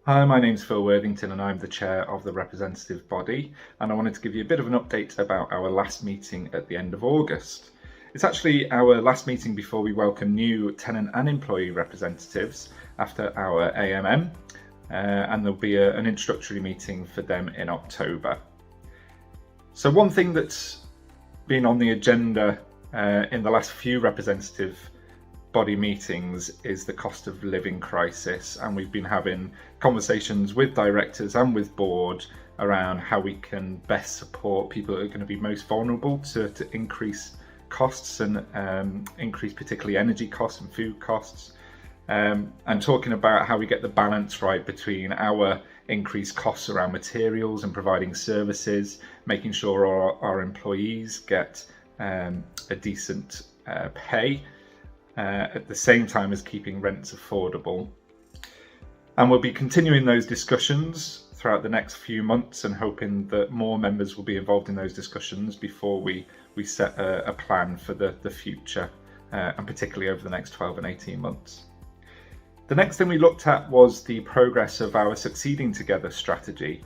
Hi, my name's Phill Worthington and I'm the chair of the Representative Body, and I wanted to give you a bit of an update about our last meeting at the end of August. It's actually our last meeting before we welcome new tenant and employee representatives after our AMM, and there'll be an introductory meeting for them in October. So one thing that's been on the agenda in the last few representative body meetings is the cost of living crisis, and we've been having conversations with directors and with board around how we can best support people that are going to be most vulnerable to increase costs and increase particularly energy costs and food costs, and talking about how we get the balance right between our increased costs around materials and providing services, making sure our employees get a decent pay at the same time as keeping rents affordable. And we'll be continuing those discussions throughout the next few months and hoping that more members will be involved in those discussions before we set a plan for the future, and particularly over the next 12 and 18 months. The next thing we looked at was the progress of our Succeeding Together strategy.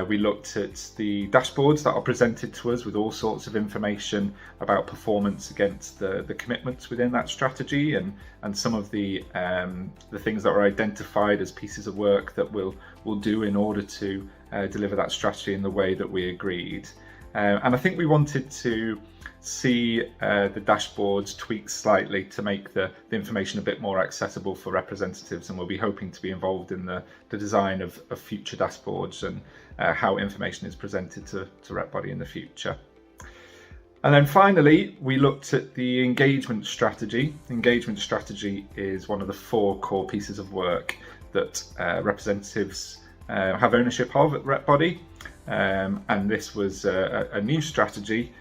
We looked at the dashboards that are presented to us with all sorts of information about performance against the commitments within that strategy, and some of the things that are identified as pieces of work that we'll do in order to deliver that strategy in the way that we agreed. And I think we wanted to see the dashboards tweaked slightly to make the information a bit more accessible for representatives, and we'll be hoping to be involved in the design of future dashboards and how information is presented to Rep Body in the future. And then finally, we looked at the engagement strategy. Engagement strategy is one of the 4 core pieces of work that representatives have ownership of at Rep Body. And this was a new strategy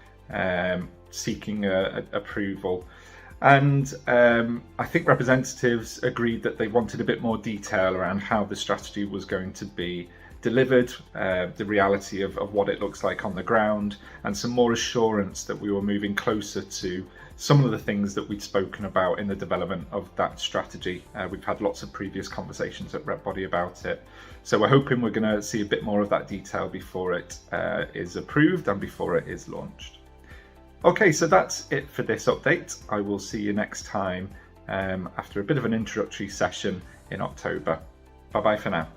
seeking approval. And I think representatives agreed that they wanted a bit more detail around how the strategy was going to be delivered, the reality of what it looks like on the ground, and some more assurance that we were moving closer to some of the things that we'd spoken about in the development of that strategy. We've had lots of previous conversations at Rep Body about it, so we're hoping we're going to see a bit more of that detail before it is approved and before it is launched. Okay, so that's it for this update. I will see you next time after a bit of an introductory session in October. Bye bye for now.